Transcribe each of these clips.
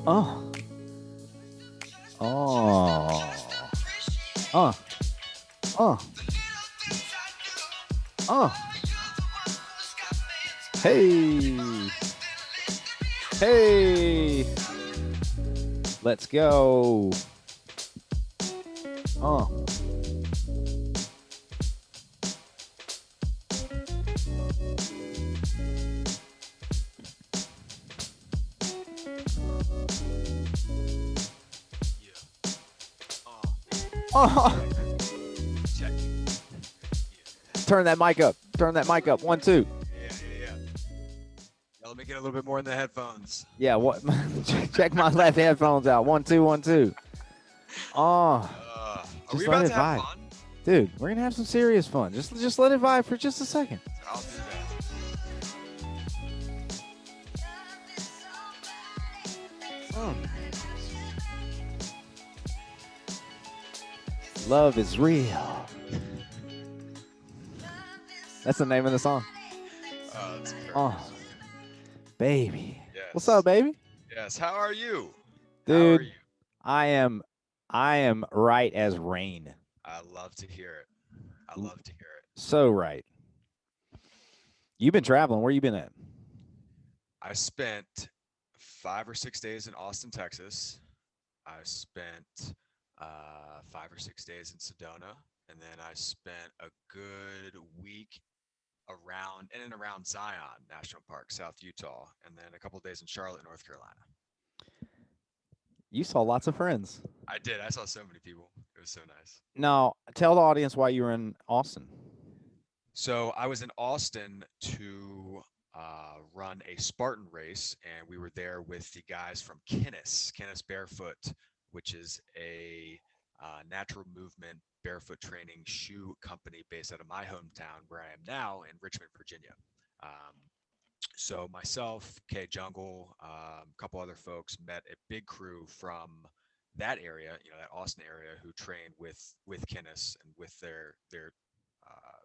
Oh. Oh. Uh. Uh. Uh. Hey. Hey. Let's go. Uh. Oh. Check. Turn that mic up. Turn that mic up. 1, 2. Yeah. Now let me get a little bit more in the headphones. Yeah. What? Check my left headphones out. 1, 2, 1, 2. Oh. Are we Just let about it to have vibe. fun? Dude, we're gonna have some serious fun. Just let it vibe for just a second. I'll do Love is real. That's the name of the song. that. That's perfect. Oh, baby. Yes. What's up, baby? Yes. How are you? How are Dude, you? I am right as rain. I love to hear it. I love to hear it. So right. You've been traveling. Where you been at? I spent 5 or 6 days in Austin, Texas. I spent 5 or 6 days in Sedona, and then I spent a good week around in and around Zion National Park, South Utah, and then a couple of days in Charlotte, North Carolina. You saw lots of friends. I did. I saw so many people. It was so nice. Now, tell the audience why you were in Austin. So I was in Austin to run a Spartan race, and we were there with the guys from Kinnis Barefoot, which is a natural movement barefoot training shoe company based out of my hometown, where I am now in Richmond, Virginia. Um, so myself, Kay Jungle, a couple other folks met a big crew from that area, that Austin area, who train with Kinnis and with their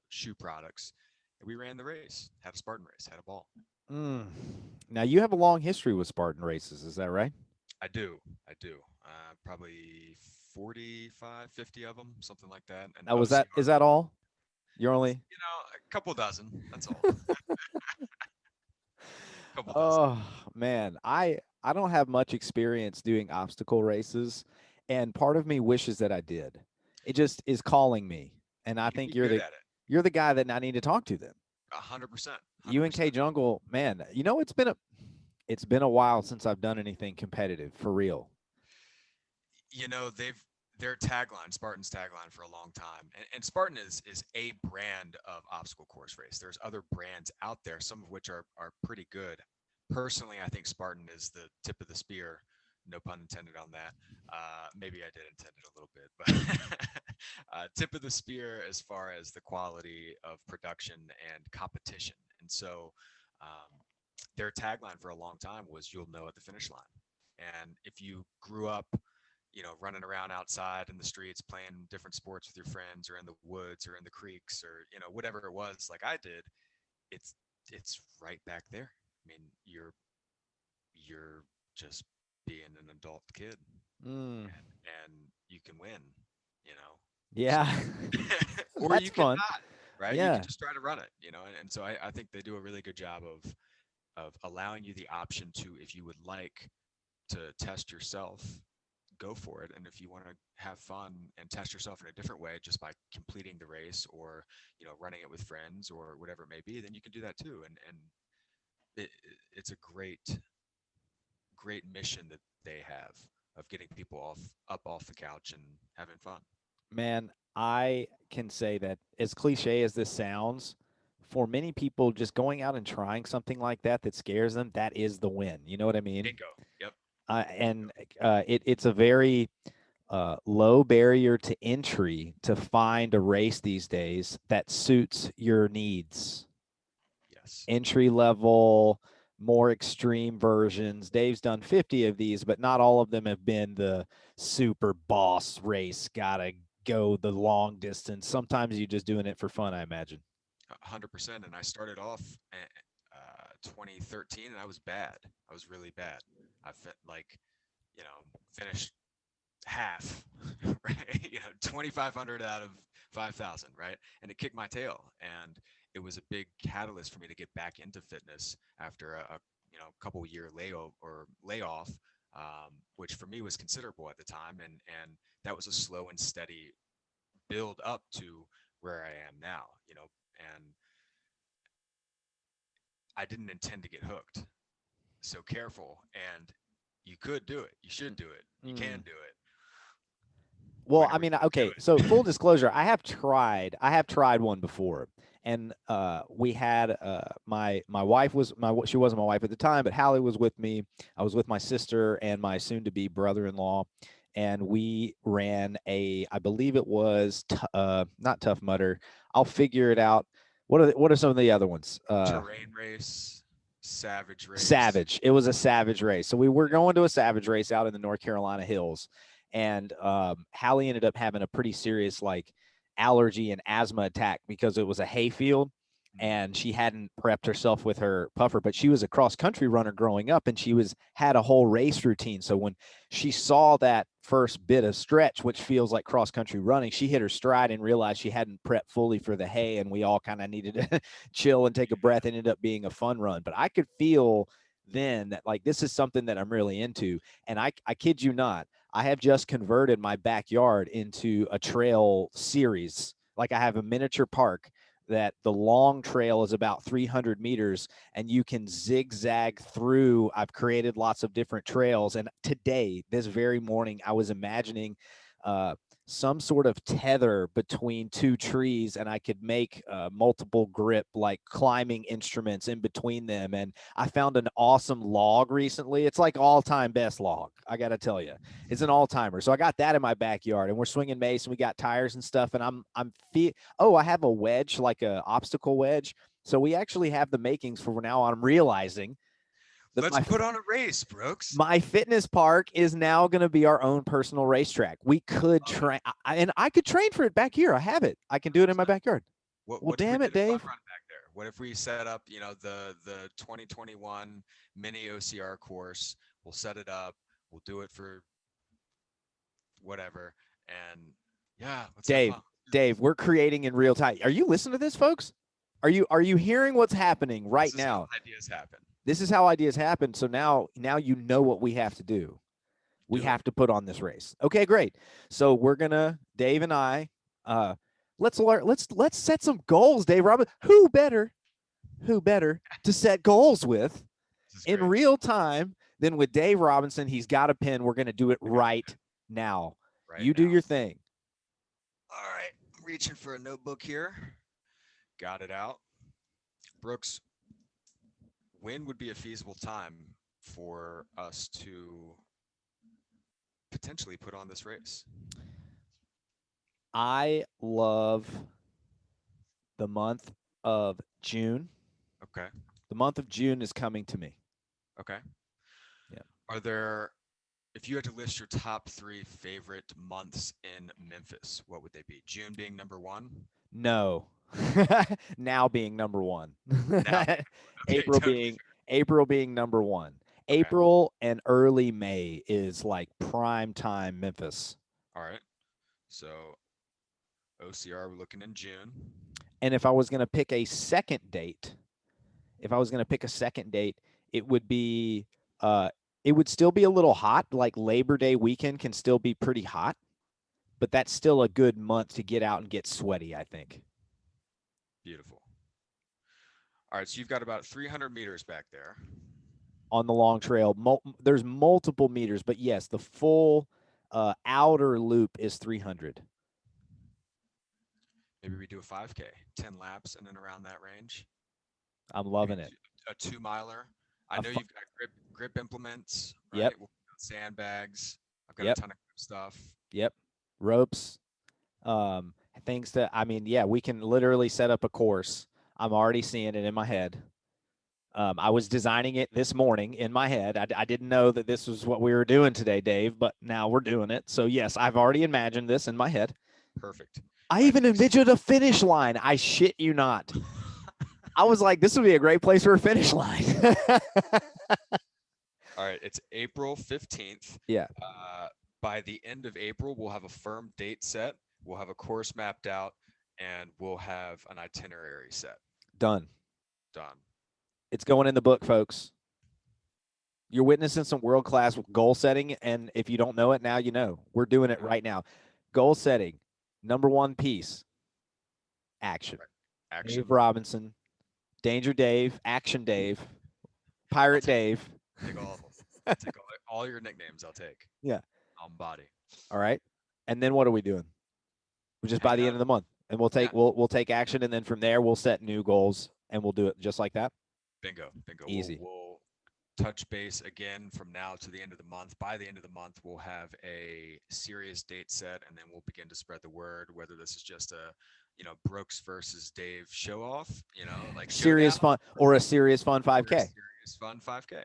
shoe products. And we ran the race, had a Spartan race, had a ball. Mm. Now, you have a long history with Spartan races. Is that right? I do, I do. Probably 45, 50 of them, something like that. And Now, is OCR, that all? You're only. a couple dozen. That's all. Couple dozen. Oh man, I don't have much experience doing obstacle races, and part of me wishes that I did. It just is calling me, and I You'd think be good at it. you're the guy that I need to talk to then. 100%. You and K 100%. Jungle, man. It's been a while since I've done anything competitive for real. They've their tagline, Spartan's tagline for a long time, and Spartan is a brand of obstacle course race. There's other brands out there, some of which are pretty good. Personally, I think Spartan is the tip of the spear. No pun intended on that. Maybe I did intend it a little bit, but tip of the spear as far as the quality of production and competition. And so, their tagline for a long time was "You'll know at the finish line." And if you grew up running around outside in the streets, playing different sports with your friends, or in the woods, or in the creeks, or whatever it was, like I did, it's it's right back there. I mean, you're just being an adult kid, Mm, and you can win, you know. So, yeah, or that's you can fun. not, right? You can Yeah, just try to run it, and so I think they do a really good job of allowing you the option to, if you would like to test yourself, go for it. And if you want to have fun and test yourself in a different way, just by completing the race, or running it with friends, or whatever it may be, then you can do that too. And it, it's a great mission that they have, of getting people off the couch and having fun. man, I can say that as cliche as this sounds, for many people, just going out and trying something like that scares them, that is the win. You know what I mean? Bingo. Yep. And it's a very low barrier to entry to find a race these days that suits your needs. Yes. Entry level, more extreme versions. Dave's done 50 of these, but not all of them have been the super boss race. Gotta go the long distance. Sometimes you're just doing it for fun, I imagine. 100%. And I started off 2013, and I was bad. I was really bad. I felt like finished half, right? 2,500 out of 5,000, right? And it kicked my tail, and it was a big catalyst for me to get back into fitness after a couple year layoff, which for me was considerable at the time, and that was a slow and steady build up to where I am now, and I didn't intend to get hooked. So careful, and you could do it. You should do it. You can do it. Well, When I are we mean, going to do okay. So full disclosure, I have tried one before, and we had my wife was she wasn't my wife at the time, but Hallie was with me. I was with my sister and my soon-to-be brother-in-law, and we ran I believe it was not Tough Mudder. I'll figure it out. What are some of the other ones? terrain race, savage race? Savage. It was a savage race. So we were going to a savage race out in the North Carolina hills, and Hallie ended up having a pretty serious like allergy and asthma attack because it was a hay field, and she hadn't prepped herself with her puffer. But she was a cross country runner growing up, and she had a whole race routine. So when she saw that first bit of stretch, which feels like cross country running, she hit her stride and realized she hadn't prepped fully for the hay, and we all kind of needed to chill and take a breath. It ended up being a fun run, but I could feel then that like this is something that I'm really into. And I kid you not, I have just converted my backyard into a trail series. Like I have a miniature park that the long trail is about 300 meters and you can zigzag through. I've created lots of different trails. And today, this very morning, I was imagining some sort of tether between two trees, and I could make multiple grip, like climbing instruments in between them. And I found an awesome log recently. It's like all-time best log, I got to tell you. It's an all-timer. So I got that in my backyard, and we're swinging mace, and we got tires and stuff. And I have a wedge, like a obstacle wedge. So we actually have the makings for now. I'm realizing that Let's put on a race, Brooks. my fitness park is now going to be our own personal racetrack. We could train, and I could train for it back here. I have it. I can do it in my backyard. Well, What if we damn it, did a fun Dave. run back there? What if we set up, the 2021 mini OCR course? We'll set it up. We'll do it for whatever, and yeah, let's have fun. Dave, we're creating in real time. Are you listening to this, folks? Are you hearing what's happening right This is now? how ideas happen. This is how ideas happen. So now you know what we have to do. We Do it. have to put on this race. Okay, great. So we're gonna, Dave and I, let's set some goals, Dave Robin. Who better to set goals with This is in great. real time than with Dave Robinson? He's got a pen. We're gonna do it right now. Right You do now. your thing. All right, I'm reaching for a notebook here. Got it out. Brooks, when would be a feasible time for us to potentially put on this race? I love the month of June. Okay. The month of June is coming to me. Okay. Yeah. Are there, if you had to list your top 3 favorite months in Memphis, what would they be? June being number 1? No. Now being number 1. Now, okay, April totally being fair. April being number 1. Okay. April and early May is like prime time Memphis. All right. So OCR, we're looking in June. And if I was going to pick a second date, it would be it would still be a little hot. Like Labor Day weekend can still be pretty hot, but that's still a good month to get out and get sweaty, I think. Beautiful. All right, so you've got about 300 meters back there. On the long trail, there's multiple meters, but yes, the full outer loop is 300. Maybe we do a 5K, 10 laps in and around that range. I'm loving it. A 2-miler. I know you've got grip implements, right? Yep. We'll sandbags. I've got Yep. a ton of stuff. Yep. Ropes. Things that, I mean, yeah, we can literally set up a course. I'm already seeing it in my head. I was designing it this morning in my head. I didn't know that this was what we were doing today, Dave, but now we're doing it. So yes, I've already imagined this in my head. Perfect. I even envisioned a finish line. I shit you not. I was like, this would be a great place for a finish line. All right, it's April 15th. Yeah, By the end of April, we'll have a firm date set. We'll have a course mapped out, and we'll have an itinerary set. done. Done. It's going in the book, folks. You're witnessing some world-class goal setting, and if you don't know it now, you know. We're doing it Yeah. right now. Goal setting, number one piece, action. Right. Action. Dave Robinson, Danger Dave, Action Dave, I'll Pirate take Dave. all of them. I'll take all your nicknames. I'll take. Yeah. On body. All right. And then what are we doing? We're just by Hanging the out. end of the month, and we'll Yeah. take we'll take action, and then from there we'll set new goals, and we'll do it just like that. Bingo. Bingo. Easy. We'll touch base again from now to the end of the month. By the end of the month, we'll have a serious date set, and then we'll begin to spread the word. Whether this is just a, Brooks versus Dave show off, like Serious showdown, fun or a serious fun or a 5K. serious fun 5K.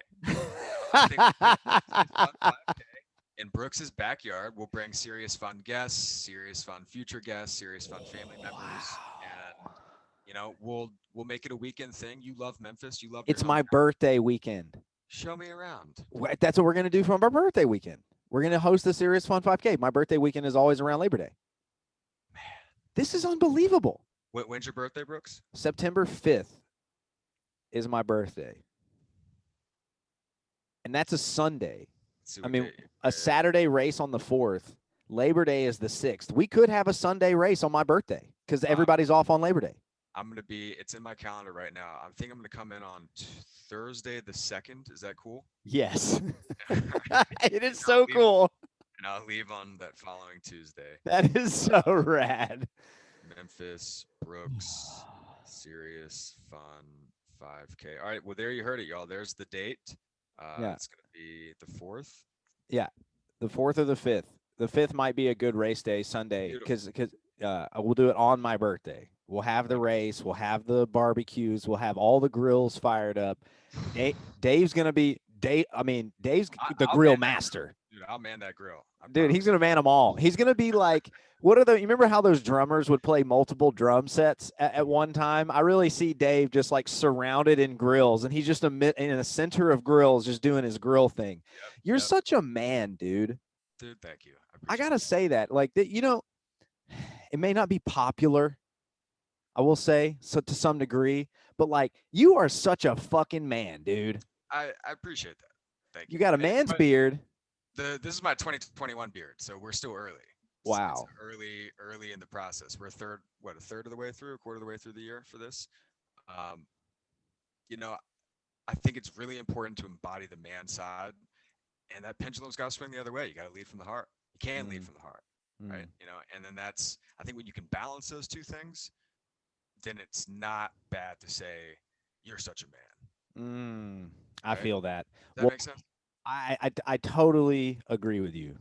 I think we'll bring a serious fun 5K in Brooks's backyard. We'll bring serious fun guests, serious fun future guests, serious fun family members, and we'll make it a weekend thing. You love Memphis. You love your It's my hometown. birthday weekend. Show me around. That's what we're going to do from our birthday weekend. We're going to host the Serious Fun 5K. My birthday weekend is always around Labor Day. Man, this is unbelievable. When's your birthday, Brooks? September 5th is my birthday. And that's a Sunday. I mean, a Saturday race on the 4th. Labor Day is the 6th. We could have a Sunday race on my birthday because everybody's off on Labor Day. It's in my calendar right now. I think I'm going to come in on Thursday the 2nd. Is that cool? Yes. It is so cool. And I'll leave on that following Tuesday. That is so rad. Memphis, Brooks, Serious Fun 5K. All right. Well, there you heard it, y'all. There's the date. It's going to be the 4th. Yeah. The 4th or the 5th. The 5th might be a good race day, Sunday, because we'll do it on my birthday. We'll have the race. We'll have the barbecues. We'll have all the grills fired up. Dave's going to be Dave's the grill master. Dude, I'll man that grill. Dude, he's going to man them all. He's going to be like, you remember how those drummers would play multiple drum sets at one time? I really see Dave just like surrounded in grills, and he's just in the center of grills, just doing his grill thing. You're such a man, dude. Dude, thank you. I got to say that. Like, it may not be popular, I will say, so to some degree, but like, you are such a fucking man, dude. I appreciate that. Thank you. You got a man's beard. This is my 2021 beard, so we're still early. Wow. It's early in the process. We're a third of the way through, a quarter of the way through the year for this. I think it's really important to embody the man side, and that pendulum's got to swing the other way. You got to lead from the heart. You can't lead from the heart, right? And then I think when you can balance those two things, then it's not bad to say you're such a man. I feel that. Does that make sense? I totally agree with you.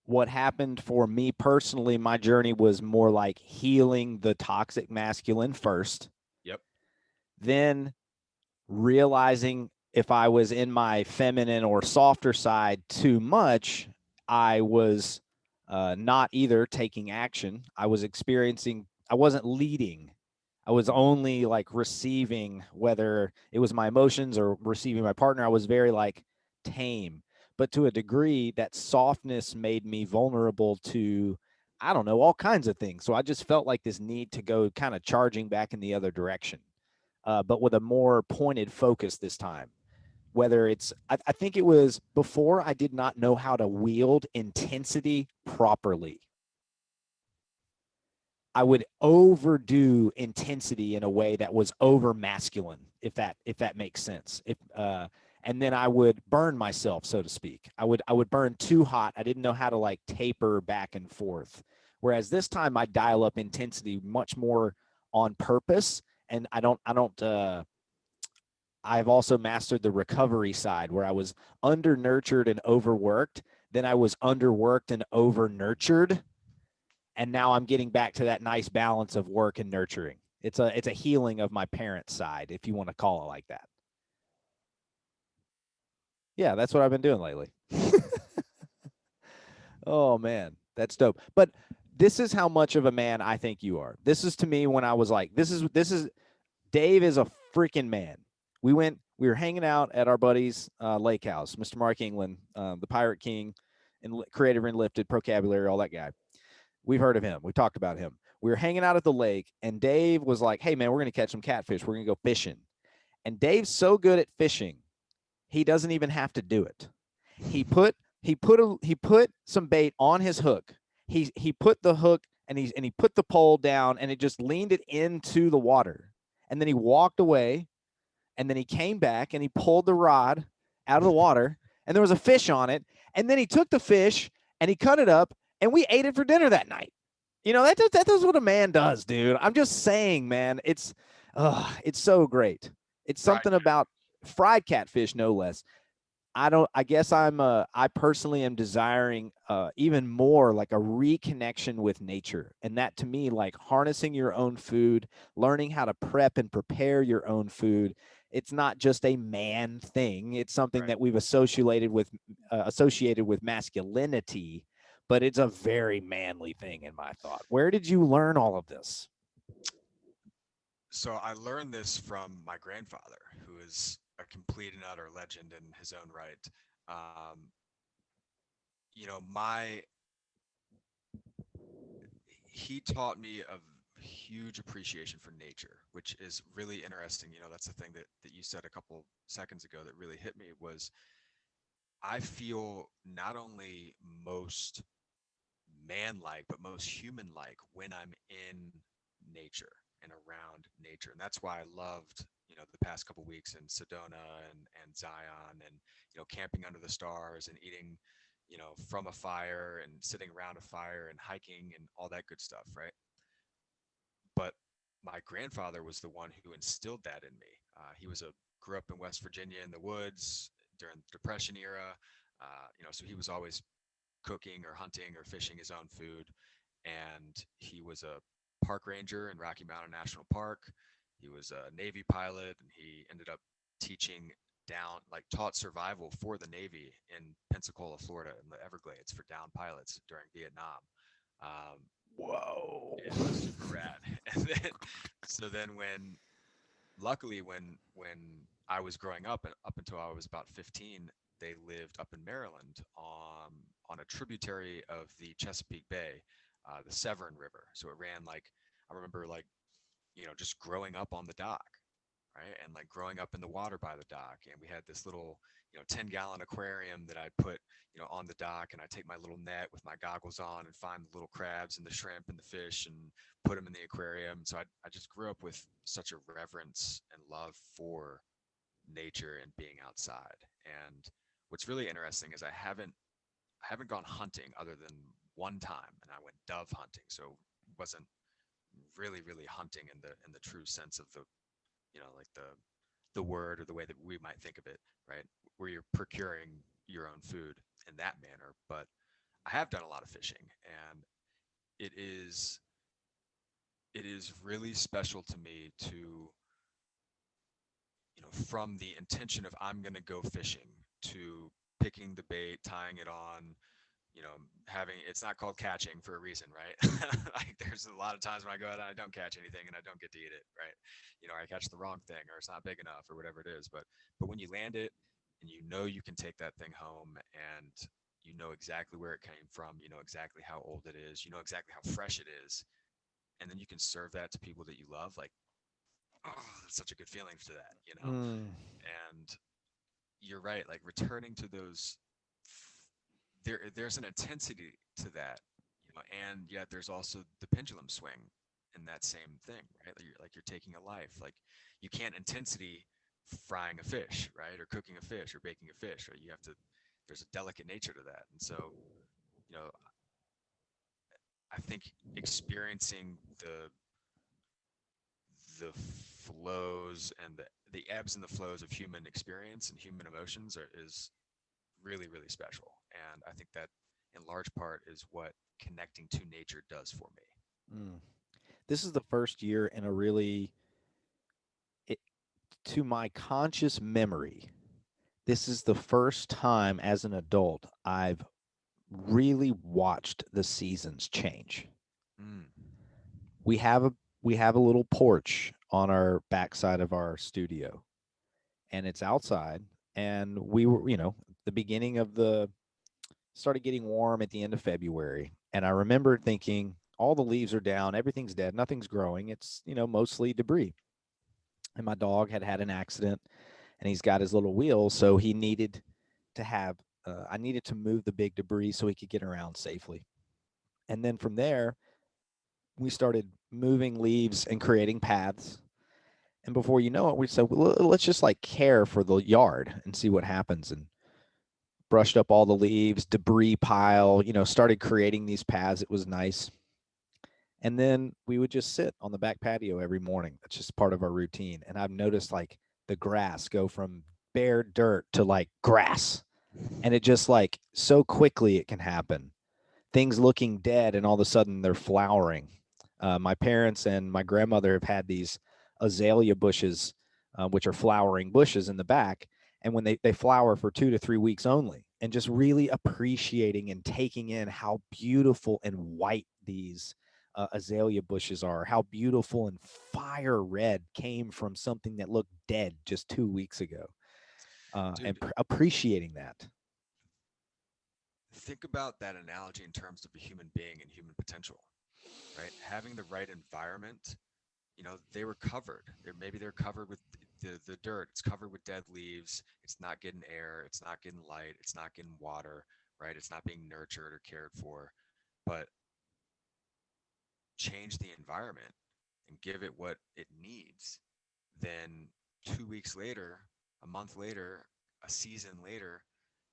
What happened for me personally, my journey was more like healing the toxic masculine first. Yep. Then realizing if I was in my feminine or softer side too much, I was not either taking action. I wasn't leading. I was only like receiving, whether it was my emotions or receiving my partner. I was very like tame, but to a degree that softness made me vulnerable to, I don't know, all kinds of things. So I just felt like this need to go kind of charging back in the other direction, but with a more pointed focus this time. Whether it's, I think it was before I did not know how to wield intensity properly. I would overdo intensity in a way that was over masculine, if that makes sense. And then I would burn myself, so to speak. I would burn too hot. I didn't know how to like taper back and forth. Whereas this time I dial up intensity much more on purpose, and I've also mastered the recovery side, where I was under nurtured and overworked. Then I was underworked and over nurtured. And now I'm getting back to that nice balance of work and nurturing. It's a healing of my parents' side, if you want to call it like that. Yeah, that's what I've been doing lately. Oh man, that's dope. But this is how much of a man I think you are. This is to me when I was like, this is Dave is a freaking man. We were hanging out at our buddy's lake house, Mr. Mark England, the Pirate King, and creative and lifted vocabulary, all that guy. We've heard of him. We talked about him. We were hanging out at the lake, and Dave was like, "Hey man, we're gonna catch some catfish. We're gonna go fishing." And Dave's so good at fishing, he doesn't even have to do it. He put he put some bait on his hook. He put the hook and he put the pole down and it just leaned it into the water. And then he walked away and then he came back and he pulled the rod out of the water and there was a fish on it. And then he took the fish and he cut it up and we ate it for dinner that night. You know, that's what a man does, dude. I'm just saying, man. It's so great. It's Fried something about fried catfish, no less. I guess I personally am desiring even more like a reconnection with nature. And that to me, like harnessing your own food, learning how to prep and prepare your own food. It's not just a man thing. It's something right. that we've associated with masculinity, but it's a very manly thing in my thought. Where did you learn all of this? So I learned this from my grandfather, who is a complete and utter legend in his own right. Um, my he taught me a huge appreciation for nature, which is really interesting. That's the thing that you said a couple seconds ago that really hit me was I feel not only most man-like, but most human-like when I'm in nature and around nature. And that's why I loved, the past couple weeks in Sedona and Zion and, camping under the stars and eating, from a fire and sitting around a fire and hiking and all that good stuff, right? But my grandfather was the one who instilled that in me. He was a grew up in West Virginia in the woods during the Depression era. So he was always cooking or hunting or fishing his own food. And he was a park ranger in Rocky Mountain National Park. He was a Navy pilot, and he ended up teaching taught survival for the Navy in Pensacola, Florida, in the Everglades for down pilots during Vietnam. Um, Whoa. yeah, it was super rad. And then, so then luckily when I was growing up and up until I was about 15, they lived up in Maryland on a tributary of the Chesapeake Bay, the Severn River. So it ran I remember just growing up on the dock, right? And growing up in the water by the dock. And we had this little, 10-gallon aquarium that I'd put, on the dock. And I'd take my little net with my goggles on and find the little crabs and the shrimp and the fish and put them in the aquarium. So I just grew up with such a reverence and love for nature and being outside. And what's really interesting is I haven't gone hunting other than one time, and I went dove hunting. So it wasn't really hunting in the true sense of the word or the way that we might think of it, right? Where you're procuring your own food in that manner. But I have done a lot of fishing, and it is it is really special to me to from the intention of I'm going to go fishing to picking the bait, tying it on, having it's not called catching for a reason, right? There's a lot of times when I go out and I don't catch anything and I don't get to eat it, right? I catch the wrong thing or it's not big enough or whatever it is. But when you land it and you can take that thing home and you know exactly where it came from, you know exactly how old it is, you know exactly how fresh it is, and then you can serve that to people that you love, oh, that's such a good feeling to that. Mm. And you're right, returning to those there's an intensity to that, and yet there's also the pendulum swing in that same thing, right? You're taking a life. You can't intensity frying a fish, right? Or cooking a fish or baking a fish, right? You have to there's a delicate nature to that. And so, you know, I think experiencing the flows and the ebbs and the flows of human experience and human emotions is really special. And I think that in large part is what connecting to nature does for me. Mm. This is the first year in a really, it, to my conscious memory, this is the first time as an adult I've really watched the seasons change. Mm. We have a we have a little porch on our backside of our studio, and it's outside. And we were, the beginning of the started getting warm at the end of February. And I remember thinking, all the leaves are down, everything's dead, nothing's growing. It's, mostly debris. And my dog had had an accident and he's got his little wheel. So he needed to have, I needed to move the big debris so he could get around safely. And then from there, we started moving leaves and creating paths. And before you know it, we said, well, let's just like care for the yard and see what happens. And brushed up all the leaves, debris pile, started creating these paths. It was nice. And then we would just sit on the back patio every morning. That's just part of our routine. And I've noticed like the grass go from bare dirt to like grass. And it just like so quickly it can happen. Things looking dead and all of a sudden they're flowering. My parents and my grandmother have had these azalea bushes, which are flowering bushes in the back. And when they flower for 2 to 3 weeks only, and just really appreciating and taking in how beautiful and white these azalea bushes are, how beautiful and fire red came from something that looked dead just 2 weeks ago, and Dude, appreciating that. think about that analogy in terms of a human being and human potential, right? Having the right environment, they were covered. Maybe they're covered with the dirt. It's covered with dead leaves. It's not getting air. It's not getting light. It's not getting water, right? It's not being nurtured or cared for. But change the environment and give it what it needs, then 2 weeks later, a month later, a season later,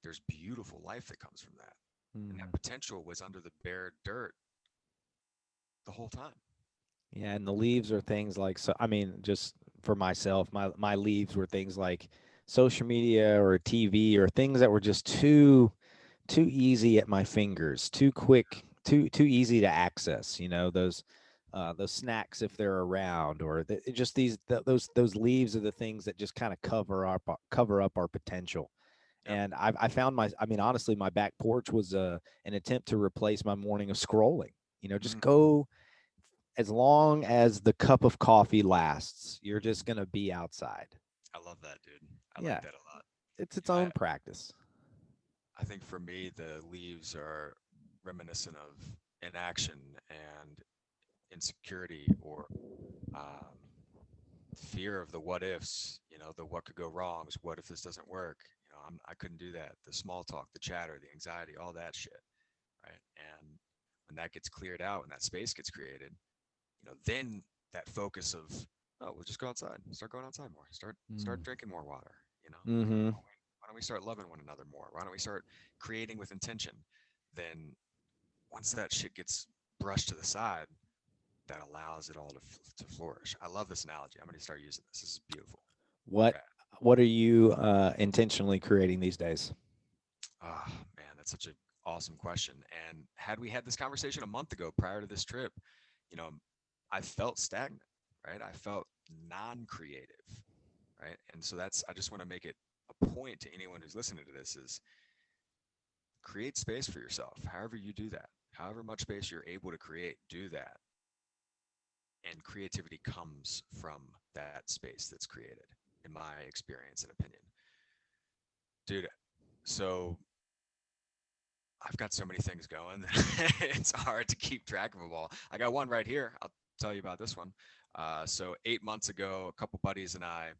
there's beautiful life that comes from that. And that Mm. potential was under the bare dirt the whole time. Yeah, and the leaves are things like, so I mean, just for myself, my leaves were things like social media or TV or things that were just too easy at my fingers, too quick, too easy to access. Those snacks if they're around, or just those leaves are the things that just kind of cover up our potential. Yep. And I found I mean, honestly, my back porch was an attempt to replace my morning of scrolling. Just Mm, go as long as the cup of coffee lasts, you're just going to be outside. I love that, dude. I like Yeah, that a lot. it's its You know, I, own practice. I think for me, the leaves are reminiscent of inaction and insecurity or um, fear of the what ifs, the what could go wrongs. What if this doesn't work? I couldn't do that. The small talk, the chatter, the anxiety, all that shit, right? And when that gets cleared out and that space gets created, then that focus of, oh, we'll just go outside, start going outside more, start Mm. drinking more water, Mm-hmm. why don't we start loving one another more? Why don't we start creating with intention? Then once that shit gets brushed to the side, that allows it all to flourish. I love this analogy. I'm going to start using this. This is beautiful. What Okay. what are you intentionally creating these days? Oh, man, that's such an awesome question. And had we had this conversation a month ago prior to this trip, you know, I felt stagnant, right? I felt non-creative, right? And so I just want to make it a point to anyone who's listening to this is create space for yourself. However you do that, however much space you're able to create, do that. And creativity comes from that space that's created, in my experience and opinion. Dude, so I've got so many things going that it's hard to keep track of them all. I got one right here. I'll tell you about this one. So 8 months ago, a couple buddies and I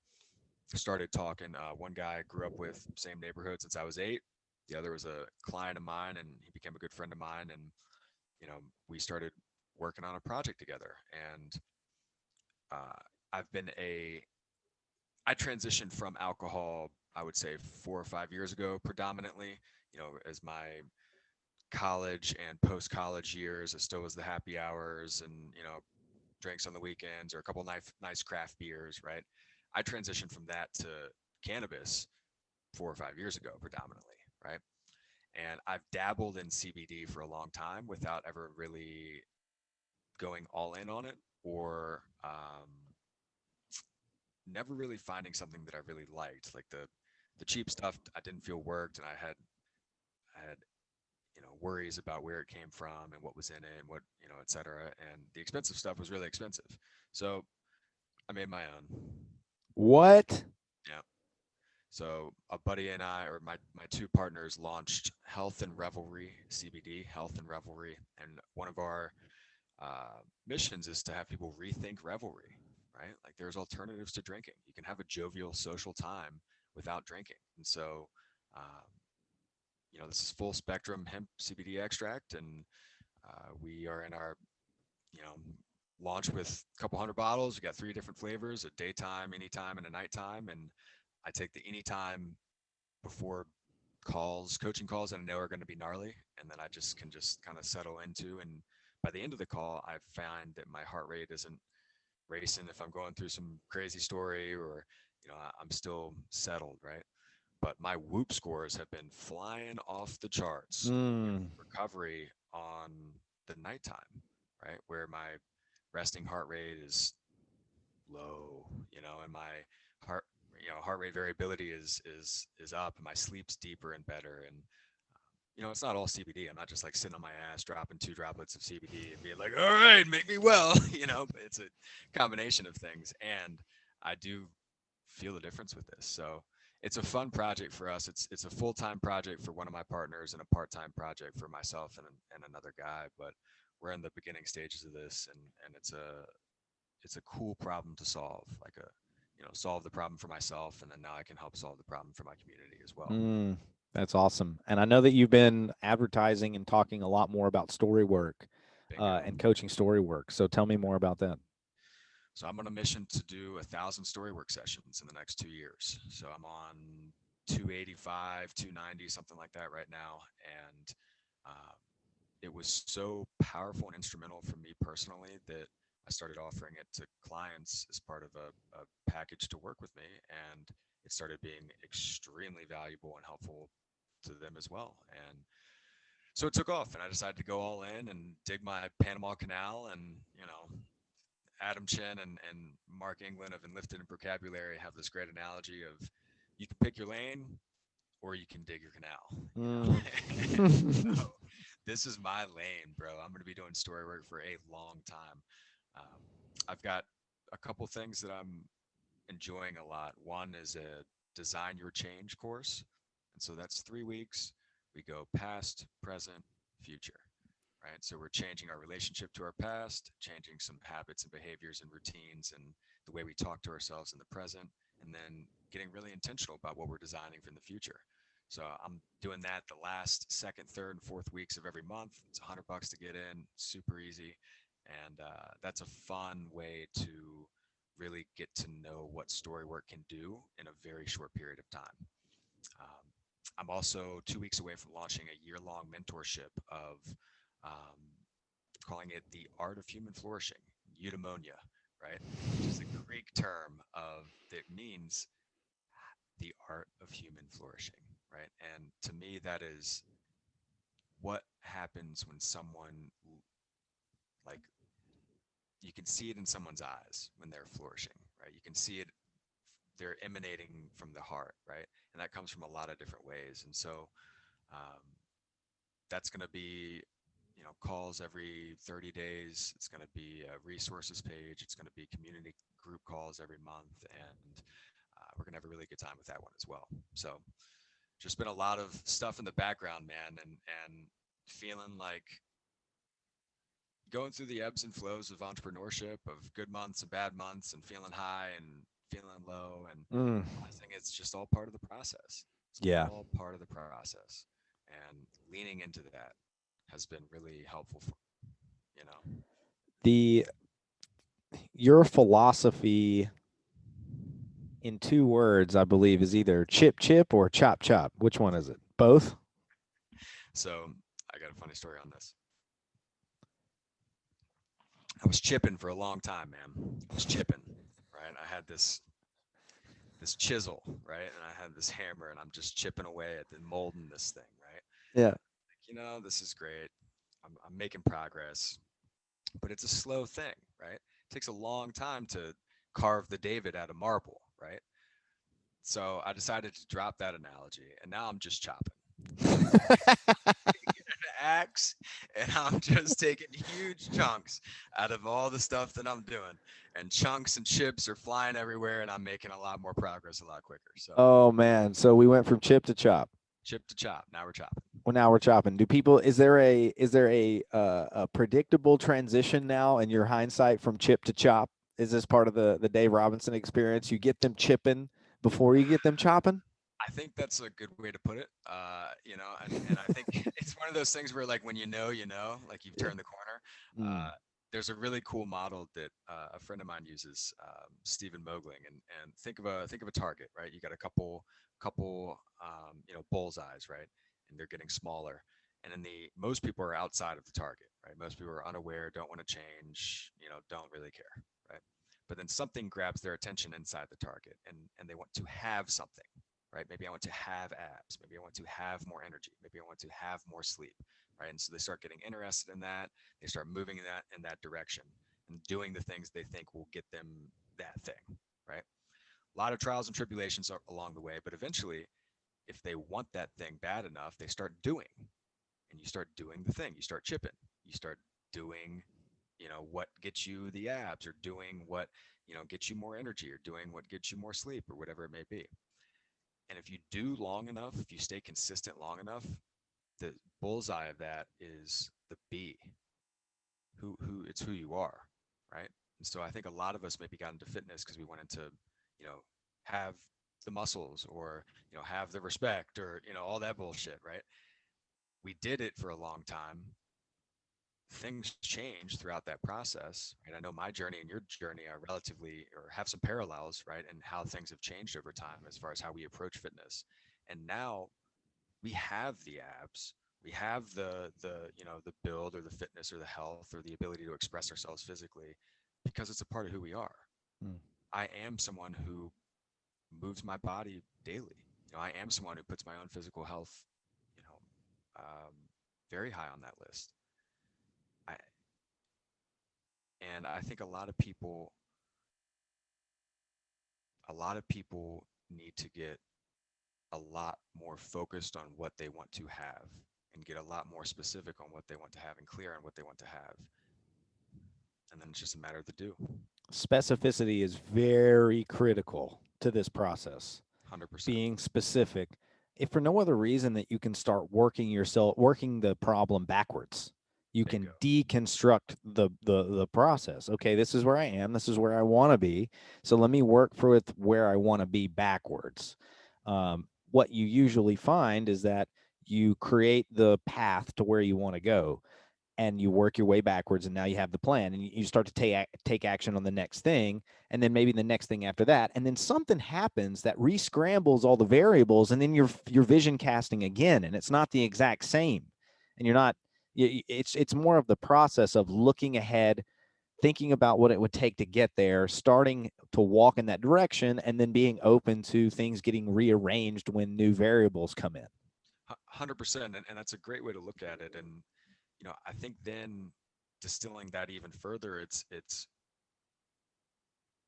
started talking. One guy I grew up with, same neighborhood since I was 8. The other was a client of mine, and he became a good friend of mine. And we started working on a project together. And uh, I've been a I transitioned from alcohol, I would say 4 or 5 years ago, predominantly. As my college and post-college years, it still was the happy hours and drinks on the weekends or a couple nice craft beers, right? I transitioned from that to cannabis 4 or 5 years ago, predominantly, right? And I've dabbled in CBD for a long time without ever really going all in on it or never really finding something that I really liked. Like the cheap stuff, I didn't feel worked, and I had worries about where it came from and what was in it and what et cetera. And the expensive stuff was really expensive, so I made my own. What? Yeah. So a buddy and I, or my two partners, launched Health and Revelry CBD, Health and Revelry, and one of our missions is to have people rethink revelry, right? Like there's alternatives to drinking. You can have a jovial social time without drinking, and so um, this is full spectrum hemp CBD extract, and we are in our you know launch with a couple hundred bottles. We got three different flavors: a daytime, anytime, and a nighttime. And I take the anytime before coaching calls that I know are going to be gnarly, and then I just can just kind of settle into. And by the end of the call, I find that my heart rate isn't racing if I'm going through some crazy story, or I'm still settled, right? But my whoop scores have been flying off the charts with Mm. recovery on the nighttime, right? Where my resting heart rate is low, and my heart, heart rate variability is up, and my sleep's deeper and better. And it's not all CBD. I'm not just like sitting on my ass dropping two droplets of CBD and being like, all right, make me well. It's a combination of things, and I do feel the difference with this. So it's a fun project for us. It's a full-time project for one of my partners and a part-time project for myself and another guy. But we're in the beginning stages of this, and it's a cool problem to solve. Like solve the problem for myself, and then now I can help solve the problem for my community as well. Mm. That's awesome. And I know that you've been advertising and talking a lot more about story work Bingo. and coaching story work. So tell me more about that. So I'm on a mission to do 1,000 storywork sessions in the next 2 years. So I'm on 285, 290, something like that right now. And uh, it was so powerful and instrumental for me personally that I started offering it to clients as part of a package to work with me. And it started being extremely valuable and helpful to them as well. And so it took off, and I decided to go all in and dig my Panama Canal. And, Adam Chen and Mark England of Enlifted in Vocabulary have this great analogy of you can pick your lane or you can dig your canal, Mm. and so this is my lane, bro. I'm going to be doing story work for a long time. Um, I've got a couple things that I'm enjoying a lot. One is a design your change course. And so that's 3 weeks. We go past, present, future, right? So we're changing our relationship to our past, changing some habits and behaviors and routines and the way we talk to ourselves in the present, and then getting really intentional about what we're designing for the future. So I'm doing that the last second, third, and fourth weeks of every month. It's $100 to get in, super easy, and that's a fun way to really get to know what storywork can do in a very short period of time. Um, I'm also 2 weeks away from launching a year-long mentorship of um, calling it the art of human flourishing, eudaimonia, right? Which is a Greek term of that means the art of human flourishing, right? And to me, that is what happens when someone, like, you can see it in someone's eyes when they're flourishing, right? You can see it, they're emanating from the heart, right? And that comes from a lot of different ways. And so um, that's going to be calls every 30 days. It's going to be a resources page. It's going to be community group calls every month, and we're going to have a really good time with that one as well. So just been a lot of stuff in the background, man, and feeling like going through the ebbs and flows of entrepreneurship, of good months and bad months, and feeling high and feeling low, and Mm. realizing it's just all part of the process. It's Yeah. all part of the process, and leaning into that has been really helpful for, you know. The your philosophy in 2 words, I believe, is either chip chip or chop chop. Which one is it? Both? So I got a funny story on this. I was chipping for a long time, man. I was chipping, right? I had this chisel, right? And I had this hammer, and I'm just chipping away at the molding this thing, right? Yeah. Like, this is great. I'm making progress, but it's a slow thing, right? It takes a long time to carve the David out of marble, right? So I decided to drop that analogy, and now I'm just chopping. axe and I'm just taking huge chunks out of all the stuff that I'm doing. And chunks and chips are flying everywhere, and I'm making a lot more progress a lot quicker. So Oh man, so we went from chip to chop. chip to chop. Now we're chopping. Well, now we're chopping. Do people? Is there a predictable transition now in your hindsight from chip to chop? Is this part of the Dave Robinson experience? You get them chipping before you get them chopping. I think that's a good way to put it. And I think it's one of those things where, like, when like you've Yeah. turned the corner. Mm. There's a really cool model that a friend of mine uses, Stephen Mogling, and think of a target, right? You got a couple bullseyes, right? And they're getting smaller, and then the most people are outside of the target, right? Most people are unaware, don't want to change, don't really care, right? But then something grabs their attention inside the target, and they want to have something, right? Maybe I want to have abs. Maybe I want to have more energy. Maybe I want to have more sleep, right? And so they start getting interested in that. They start moving in that direction and doing the things they think will get them that thing, right? A lot of trials and tribulations along the way, but eventually, if they want that thing bad enough, they start doing, and you start doing the thing. You start chipping. You start doing, what gets you the abs, or doing what, gets you more energy, or doing what gets you more sleep, or whatever it may be. And if you do long enough, if you stay consistent long enough, the bullseye of that is the B, who it's who you are, right? And so I think a lot of us maybe got into fitness because we wanted to, you know, have the muscles, or have the respect, or all that bullshit, right? We did it for a long time. Things change throughout that process, right? I know my journey and your journey are relatively, or have some parallels, right? And how things have changed over time as far as how we approach fitness. And now we have the abs, we have the build, or the fitness, or the health, or the ability to express ourselves physically, because it's a part of who we are. Mm. I am someone who moves my body daily. I am someone who puts my own physical health, you know, um, very high on that list. I and I think a lot of people need to get a lot more focused on what they want to have, and get a lot more specific on what they want to have, and clear on what they want to have. And then it's just a matter of the do. Specificity is very critical to this process. 100%. Being specific, if for no other reason that you can start working the problem backwards. You can Bingo. deconstruct the process. Okay, this is where I am. This is where I want to be. So let me work for it where I want to be backwards. What you usually find is that you create the path to where you want to go, and you work your way backwards, and now you have the plan, and you start to take action on the next thing, and then maybe the next thing after that, and then something happens that re-scrambles all the variables, and then you're vision casting again, and it's not the exact same, and you're not. It's more of the process of looking ahead, thinking about what it would take to get there, starting to walk in that direction, and then being open to things getting rearranged when new variables come in. 100%. And that's a great way to look at it. And, I think then, distilling that even further, it's,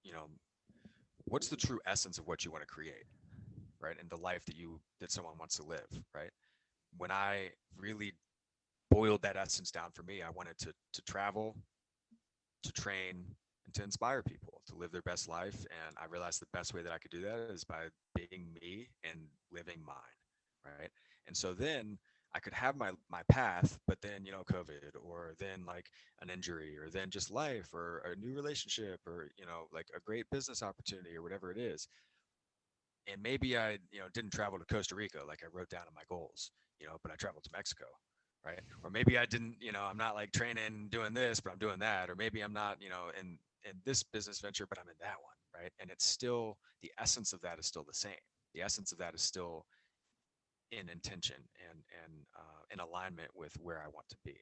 you know, what's the true essence of what you want to create, right? And the life that someone wants to live, right? When I really boiled that essence down for me, I wanted to travel, to train, and to inspire people to live their best life. And I realized the best way that I could do that is by being me and living mine, right? And so then I could have my path, but then COVID, or then like an injury, or then just life, or a new relationship, or like a great business opportunity, or whatever it is. And maybe I didn't travel to Costa Rica like I wrote down in my goals, but I traveled to Mexico, right? Or maybe I didn't, I'm not like training doing this, but I'm doing that. Or maybe I'm not, in this business venture, but I'm in that one, right? And it's still, the essence of that is still the same. The essence of that is still in intention, and in alignment with where I want to be.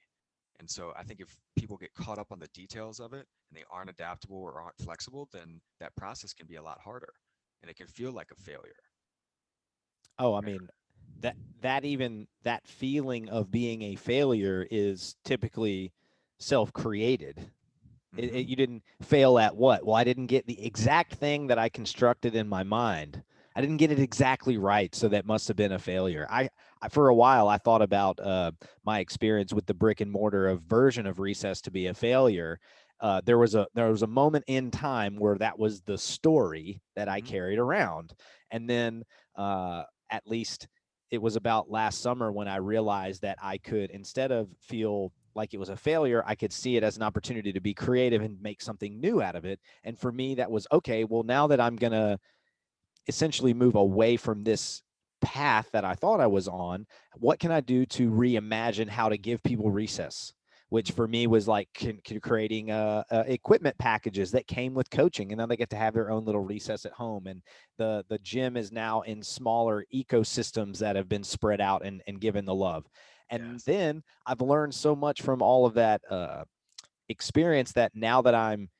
And so I think if people get caught up on the details of it, and they aren't adaptable or aren't flexible, then that process can be a lot harder, and it can feel like a failure. Oh, I Right? mean, that feeling of being a failure is typically self-created. Mm-hmm. You didn't fail at what? Well, I didn't get the exact thing that I constructed in my mind. I didn't get it exactly right, so that must have been a failure. I for a while I thought about my experience with the brick and mortar of version of Recess to be a failure. There was a moment in time where that was the story that I Hmm. carried around, and then at least it was about last summer when I realized that I could, instead of feel like it was a failure, I could see it as an opportunity to be creative and make something new out of it. And for me, that was okay. Well, now that I'm gonna essentially move away from this path that I thought I was on, what can I do to reimagine how to give people recess? Which for me was like creating equipment packages that came with coaching, and then they get to have their own little recess at home. And the gym is now in smaller ecosystems that have been spread out and given the love. And Yes. then I've learned so much from all of that experience that now that I'm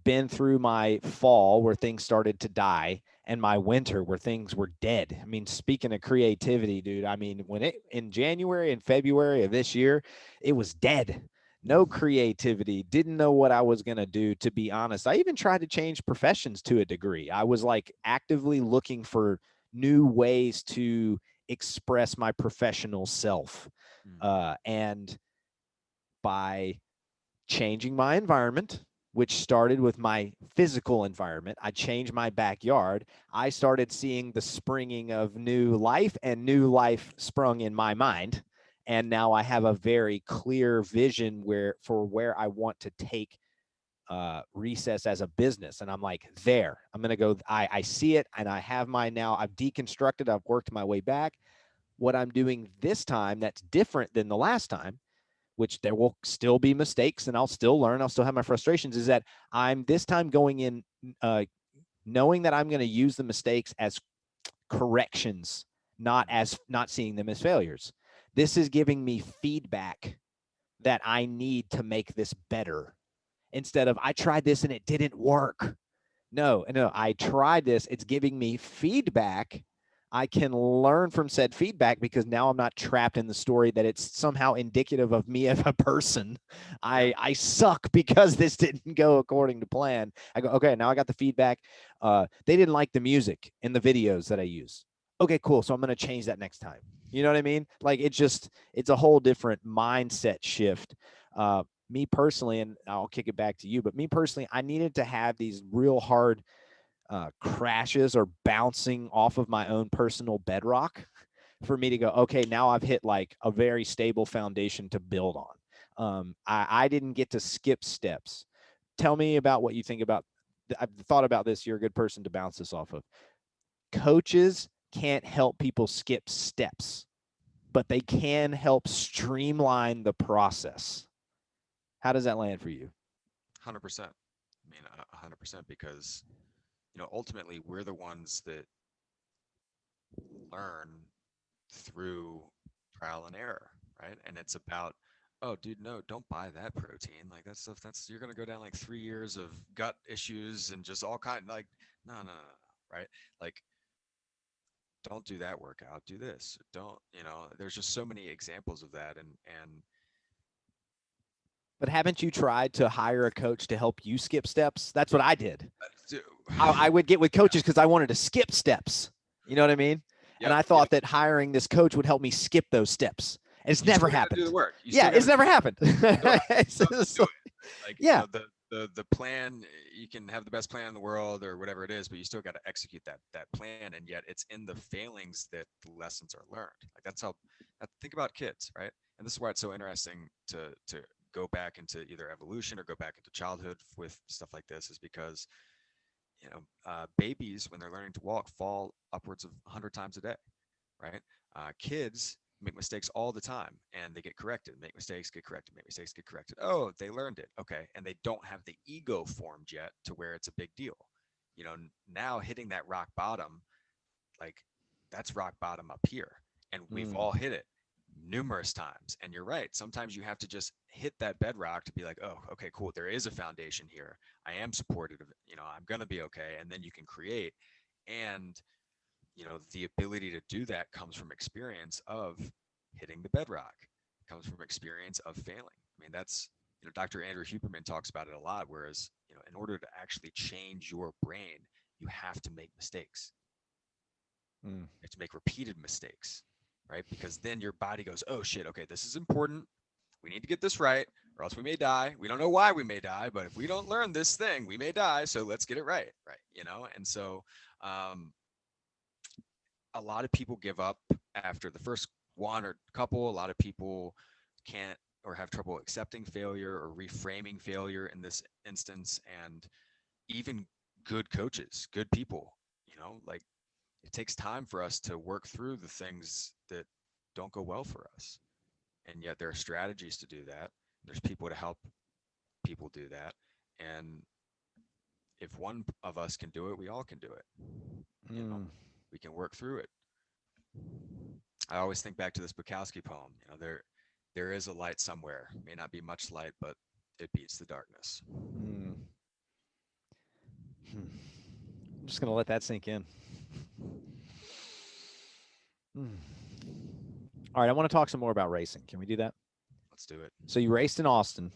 been through my fall where things started to die and my winter where things were dead. I mean, speaking of creativity, dude, I mean, when it in January and February of this year, it was dead. No creativity, didn't know what I was going to do, to be honest. I even tried to change professions to a degree. I was like actively looking for new ways to express my professional self. Mm. And by changing my environment, which started with my physical environment. I changed my backyard. I started seeing the springing of new life, and new life sprung in my mind. And now I have a very clear vision where I want to take Recess as a business. And I'm like, there, I'm going to go. I see it, and I have my now. I've deconstructed, I've worked my way back. What I'm doing this time that's different than the last time, which there will still be mistakes and I'll still learn, I'll still have my frustrations, is that I'm this time going in knowing that I'm going to use the mistakes as corrections, not seeing them as failures. This is giving me feedback that I need to make this better, instead of I tried this and it didn't work. No, I tried this. It's giving me feedback. I can learn from said feedback because now I'm not trapped in the story that it's somehow indicative of me as a person. Yeah. I suck because this didn't go according to plan. I go, okay, now I got the feedback. They didn't like the music in the videos that I use. Okay, cool. So I'm going to change that next time. You know what I mean? Like it's a whole different mindset shift. Me personally, and I'll kick it back to you, but me personally, I needed to have these real hard crashes or bouncing off of my own personal bedrock for me to go, okay, now I've hit like a very stable foundation to build on. I didn't get to skip steps. Tell me about what you think about. I've thought about this. You're a good person to bounce this off of. Coaches can't help people skip steps, but they can help streamline the process. How does that land for you? 100%. I mean, 100% because, ultimately we're the ones that learn through trial and error, right? And it's about, oh, dude, no, don't buy that protein. Like that stuff, you're gonna go down like 3 years of gut issues and just all kind like, no, right? Like, don't do that workout. Do this. Don't, there's just so many examples of that, and But haven't you tried to hire a coach to help you skip steps? That's what I did. do. I would get with Yeah. coaches because I wanted to skip steps. You know what I mean? And Yep. I Yep. thought that hiring this coach would help me skip those steps. And it's You never still got to do the happened. work. You Yeah, still got it's to do never the work. happened. You it's, still have to it's do like, it. Like, yeah. the plan, you can have the best plan in the world or whatever it is, but you still got to execute that plan. And yet it's in the failings that the lessons are learned. Like that's how think about kids, right? And this is why it's so interesting to go back into either evolution or go back into childhood with stuff like this, is because babies, when they're learning to walk, fall upwards of 100 times a day, right? Kids make mistakes all the time and they get corrected, make mistakes, get corrected, make mistakes, get corrected. Oh, they learned it. Okay. And they don't have the ego formed yet to where it's a big deal. Now hitting that rock bottom, like that's rock bottom up here. And we've Mm. all hit it numerous times. And you're right. Sometimes you have to just hit that bedrock to be like, oh, okay, cool. There is a foundation here. I am supported. I'm going to be okay. And then you can create. And the ability to do that comes from experience of hitting the bedrock, it comes from experience of failing. I mean, that's, Dr. Andrew Huberman talks about it a lot, whereas, in order to actually change your brain, you have to make mistakes. Mm. You have to make repeated mistakes, right? Because then your body goes, oh shit, okay, this is important. We need to get this right, or else we may die. We don't know why we may die, but if we don't learn this thing, we may die. So let's get it right, right? And so um, a lot of people give up after the first one or couple. A lot of people can't or have trouble accepting failure or reframing failure in this instance. And even good coaches, good people, like it takes time for us to work through the things that don't go well for us. And yet there are strategies to do that. There's people to help people do that. And if one of us can do it, we all can do it. You know, Mm. we can work through it. I always think back to this Bukowski poem. There is a light somewhere. May not be much light, but it beats the darkness. Mm. Hmm. I'm just gonna let that sink in. Mm. All right, I want to talk some more about racing. Can we do that? Let's do it. So you raced in Austin,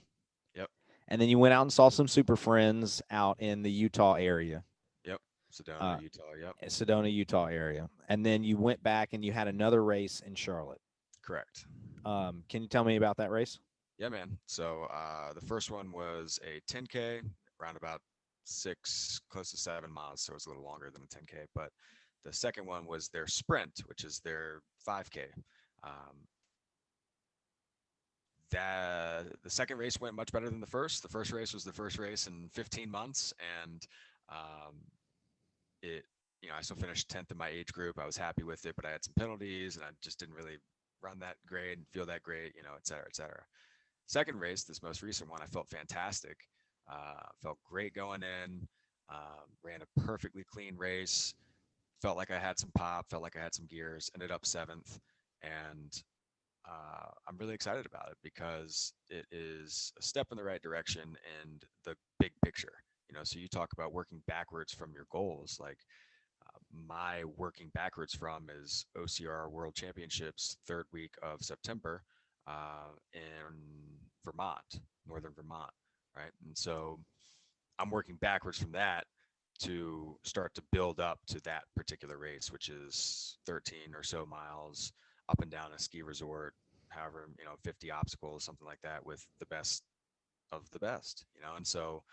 Yep. and then you went out and saw some super friends out in the Utah area, Yep. Sedona, uh, Utah. Yep. Sedona, Utah area, and then you went back and you had another race in Charlotte. Correct. Can you tell me about that race? Yeah, man. So the first one was a 10K, around about close to 7 miles. So it's a little longer than a 10K. But the second one was their sprint, which is their 5K. Um, that the second race went much better than the first. The first race was the first race in 15 months, and um, it, I still finished 10th in my age group. I was happy with it, but I had some penalties, and I just didn't really run that great and feel that great, et cetera, et cetera. Second race, this most recent one, I felt fantastic. Felt great going in. Ran a perfectly clean race. Felt like I had some pop. Felt like I had some gears. Ended up seventh, and I'm really excited about it because it is a step in the right direction and the big picture. So you talk about working backwards from your goals. Like my working backwards from is OCR World Championships, third week of September in Vermont, northern Vermont, right? And so I'm working backwards from that to start to build up to that particular race, which is 13 or so miles up and down a ski resort, however, 50 obstacles, something like that, with the best of the best. And so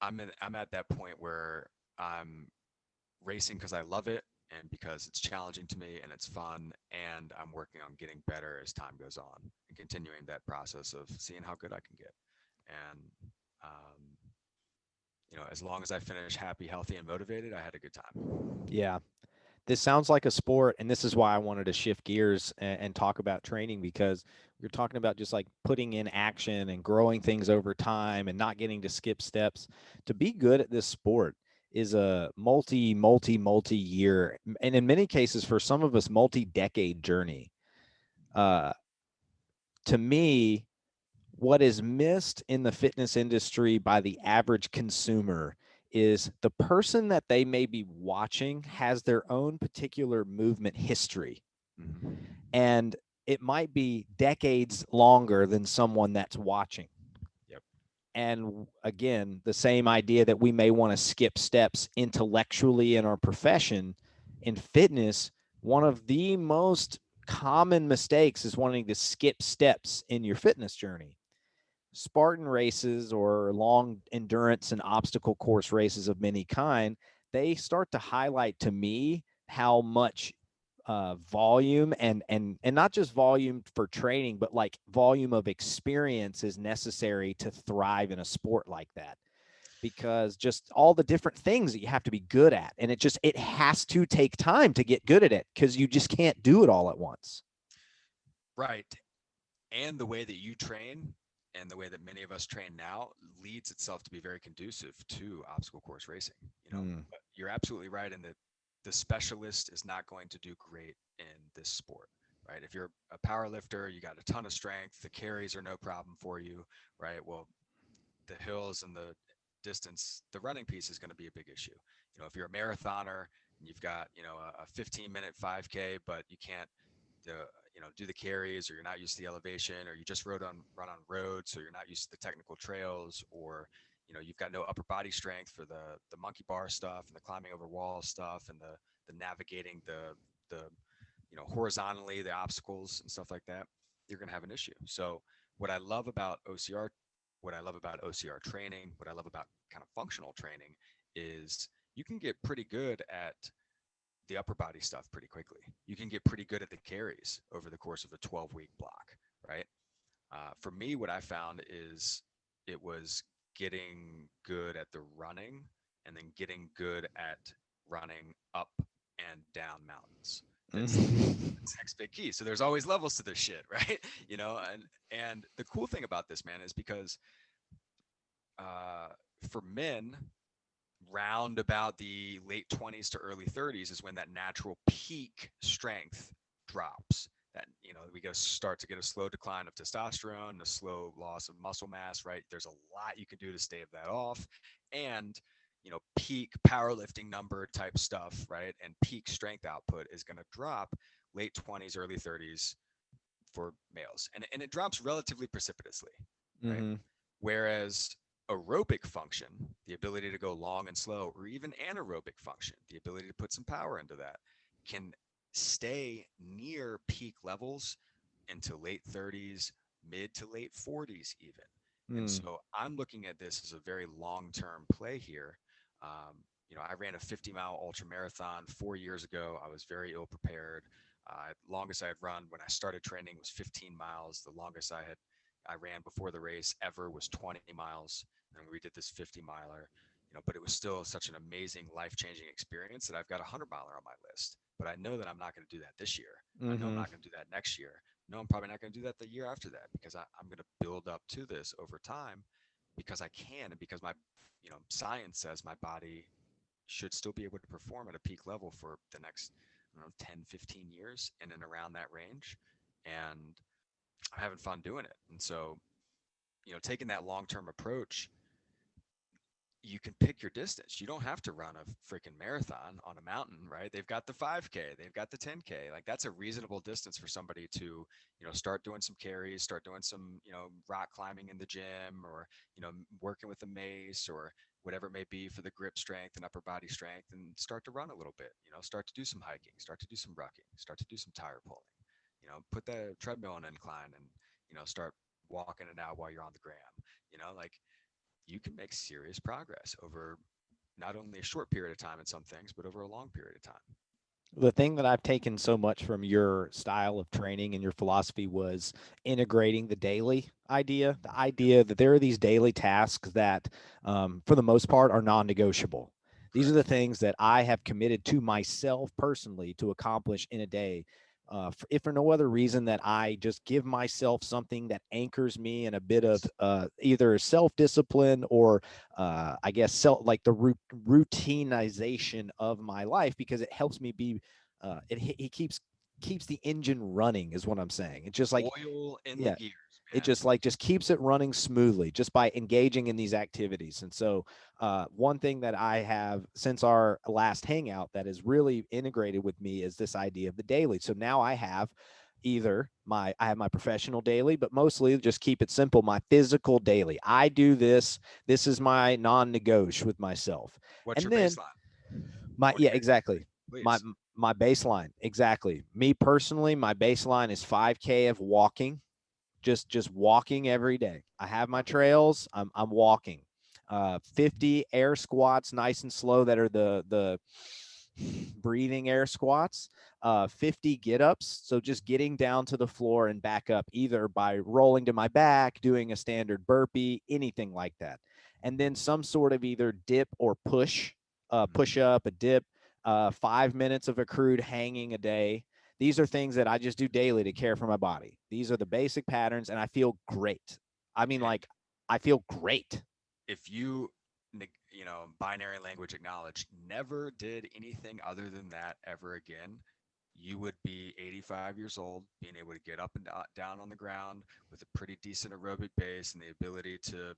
I'm at that point where I'm racing because I love it and because it's challenging to me and it's fun, and I'm working on getting better as time goes on and continuing that process of seeing how good I can get. And as long as I finish happy, healthy, and motivated, I had a good time. Yeah. This sounds like a sport, and this is why I wanted to shift gears and talk about training, because we're talking about just like putting in action and growing things over time and not getting to skip steps. To be good at this sport is a multi year, and in many cases, for some of us, multi-decade journey. Uh, to me, what is missed in the fitness industry by the average consumer is the person that they may be watching has their own particular movement history. Mm-hmm. And it might be decades longer than someone that's watching. Yep. And again, the same idea that we may want to skip steps intellectually in our profession. In fitness, one of the most common mistakes is wanting to skip steps in your fitness journey. Spartan races or long endurance and obstacle course races of many kind, they start to highlight to me how much volume and not just volume for training, but like volume of experience is necessary to thrive in a sport like that, because just all the different things that you have to be good at, and it has to take time to get good at it because you just can't do it all at once. Right. And the way that you train and the way that many of us train now leads itself to be very conducive to obstacle course racing. Mm. But you're absolutely right in that the specialist is not going to do great in this sport, right? If you're a power lifter, you got a ton of strength, the carries are no problem for you, right? Well, the hills and the distance, the running piece is going to be a big issue. If you're a marathoner and you've got, a 15-minute 5K, but you can't the do the carries, or you're not used to the elevation, or you just run on roads, so you're not used to the technical trails, or you've got no upper body strength for the monkey bar stuff and the climbing over walls stuff and the navigating the horizontally the obstacles and stuff like that, you're going to have an issue. So what I love about OCR, what I love about OCR training, what I love about kind of functional training is you can get pretty good at the upper body stuff pretty quickly. You can get pretty good at the carries over the course of a 12-week block, right? For me, what I found is it was getting good at the running and then getting good at running up and down mountains. That's Mhm. that's the next big key. So there's always levels to this shit, right? And the cool thing about this, man, is because uh, for men, round about the late 20s to early 30s is when that natural peak strength drops. That we go start to get a slow decline of testosterone, a slow loss of muscle mass, right? There's a lot you can do to stave that off. And peak powerlifting number type stuff, right? And peak strength output is going to drop late 20s, early 30s for males. And it drops relatively precipitously, right? Mhm. Whereas aerobic function, the ability to go long and slow, or even anaerobic function, the ability to put some power into that, can stay near peak levels into late 30s, mid to late 40s, even. And Mm. so I'm looking at this as a very long term play here. I ran a 50-mile ultra marathon 4 years ago. I was very ill prepared. Longest I had run when I started training was 15 miles. The longest I ran before the race ever was 20 miles. And we did this 50 miler, but it was still such an amazing life changing experience that I've got a 100 miler on my list. But I know that I'm not going to do that this year. I know I'm Mhm. not going to do that next year. No, I'm probably not going to do that the year after that because I'm going to build up to this over time because I can and because my, science says my body should still be able to perform at a peak level for the next, I don't know, 10, 15 years in and around that range. And I'm having fun doing it. And so, taking that long term approach, you can pick your distance. You don't have to run a freaking marathon on a mountain, right? They've got the 5K, they've got the 10K. Like that's a reasonable distance for somebody to, start doing some carries, start doing some, rock climbing in the gym or, working with a mace or whatever it may be for the grip strength and upper body strength and start to run a little bit, start to do some hiking, start to do some rucking, start to do some tire pulling, put the treadmill on incline and, start walking it out while you're on the gram, like you can make serious progress over not only a short period of time in some things, but over a long period of time. The thing that I've taken so much from your style of training and your philosophy was integrating the daily idea, the Yep. idea that there are these daily tasks that, for the most part, are non negotiable. These are the Correct. things that I have committed to myself personally to accomplish in a day. If for no other reason that I just give myself something that anchors me in a bit of Yes. either self discipline or I guess like the routinization of my life because it helps me be he keeps the engine running is what I'm saying. It's just like Oil in the yeah, gears, it man. just keeps it running smoothly just by engaging in these activities. And so one thing that I have since our last hangout that is really integrated with me is this idea of the daily. So now I have I have my professional daily, but mostly just keep it simple, my physical daily. I do this. This is my non-negotiable with myself. What's And your then baseline? my I want to yeah, hear exactly. it, My please. my baseline, exactly. Me personally, my baseline is 5K of walking, just walking every day. I have my trails. I'm walking. 50 air squats, nice and slow. That are the breathing air squats. 50 get ups. So just getting down to the floor and back up, either by rolling to my back, doing a standard burpee, anything like that. And then some sort of either dip or push Mhm. up, a dip, 5 minutes of accrued hanging a day. These are things that I just do daily to care for my body. These are the basic patterns, and I feel great. I mean, And like, I feel great. if you, binary language acknowledge, never did anything other than that ever again, you would be 85 years old, being able to get up and down on the ground with a pretty decent aerobic base and the ability to,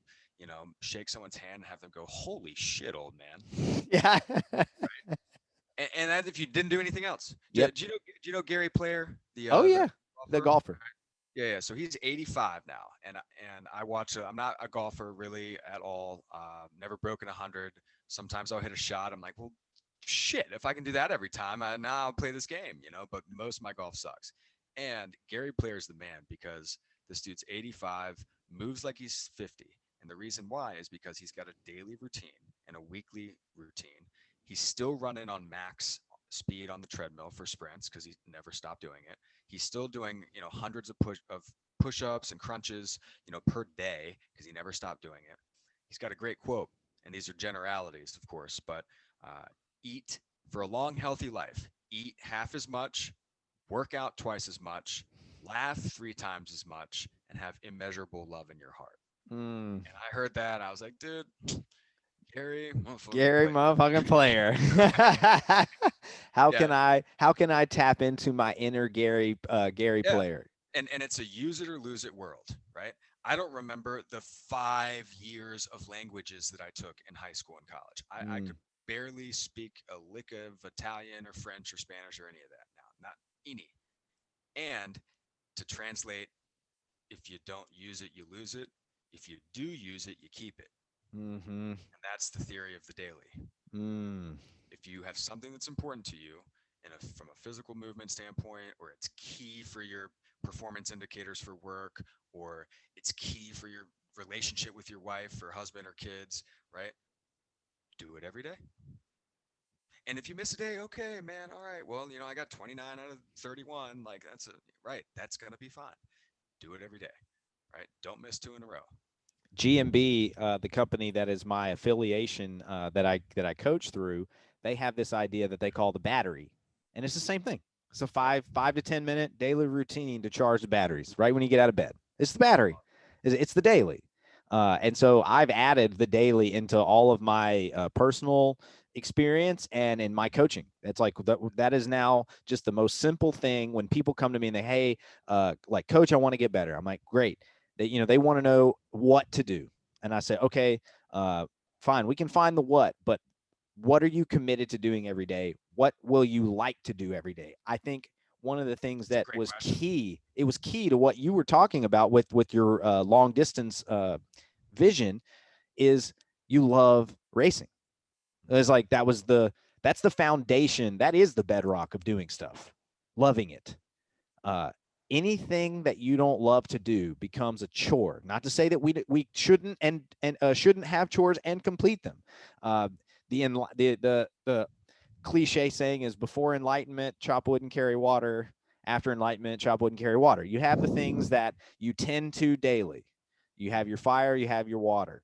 shake someone's hand and have them go, "Holy shit, old man!" Yeah. And that if you didn't do anything else. Do, Yep. do you know? Do you know Gary Player, the Oh, the yeah. The golfer? golfer. Yeah. So he's 85 now, and I watch. I'm not a golfer really at all. Never broken 100. Sometimes I'll hit a shot. I'm like, well, shit. If I can do that every time, now I'll play this game. But most of my golf sucks. And Gary Player is the man because this dude's 85, moves like he's 50, and the reason why is because he's got a daily routine and a weekly routine. He's still running on max speed on the treadmill for sprints because he never stopped doing it. He's still doing hundreds of push-ups and crunches per day because he never stopped doing it. He's got a great quote, and these are generalities, of course, but uh, eat for a long healthy life, eat half as much, work out twice as much, laugh 3 times as much, and have immeasurable love in your heart. Mm. And I heard that, I was like, dude, Gary, motherfucking Gary player. motherfucking Player. how Yeah, can I tap into my inner Gary yeah. Player? And it's a use it or lose it world, right? I don't remember the 5 years of languages that I took in high school and college. I Mm. could barely speak a lick of Italian or French or Spanish or any of that now, not any. And to translate, if you don't use it, you lose it. If you do use it, you keep it. Mm-hmm. And that's the theory of the daily. Mm. If you have something that's important to you, from a physical movement standpoint, or it's key for your performance indicators for work, or it's key for your relationship with your wife or husband or kids, right? Do it every day. And if you miss a day, okay, man, all right. Well, I got 29 out of 31. Like right. That's gonna be fine. Do it every day, right? Don't miss two in a row. GMB, the company that is my affiliation that I coach through, they have this idea that they call the battery, and it's the same thing. It's a Yeah. 5 to 10 minute daily routine to charge the batteries right when you get out of bed. It's the battery. It's the daily, and so I've added the daily into all of my personal experience and in my coaching. It's like that is now just the most simple thing when people come to me and they, hey, like, coach, I want to get better. I'm like, great. They want to know what to do, and I say, okay, fine, we can find the what, but what are you committed to doing every day? What will you like to do every day? I think one of the things It's a that great was question. key, it was key to what you were talking about with your long distance vision, is you love racing. It's like that's the foundation. That is the bedrock of doing stuff, loving it. uh, Anything that you don't love to do becomes a chore. Not to say that we shouldn't and shouldn't have chores and complete them. Uh, the cliche saying is, before enlightenment, chop wood and carry water. After enlightenment, chop wood and carry water. You have the things that you tend to daily. You have your fire, you have your water.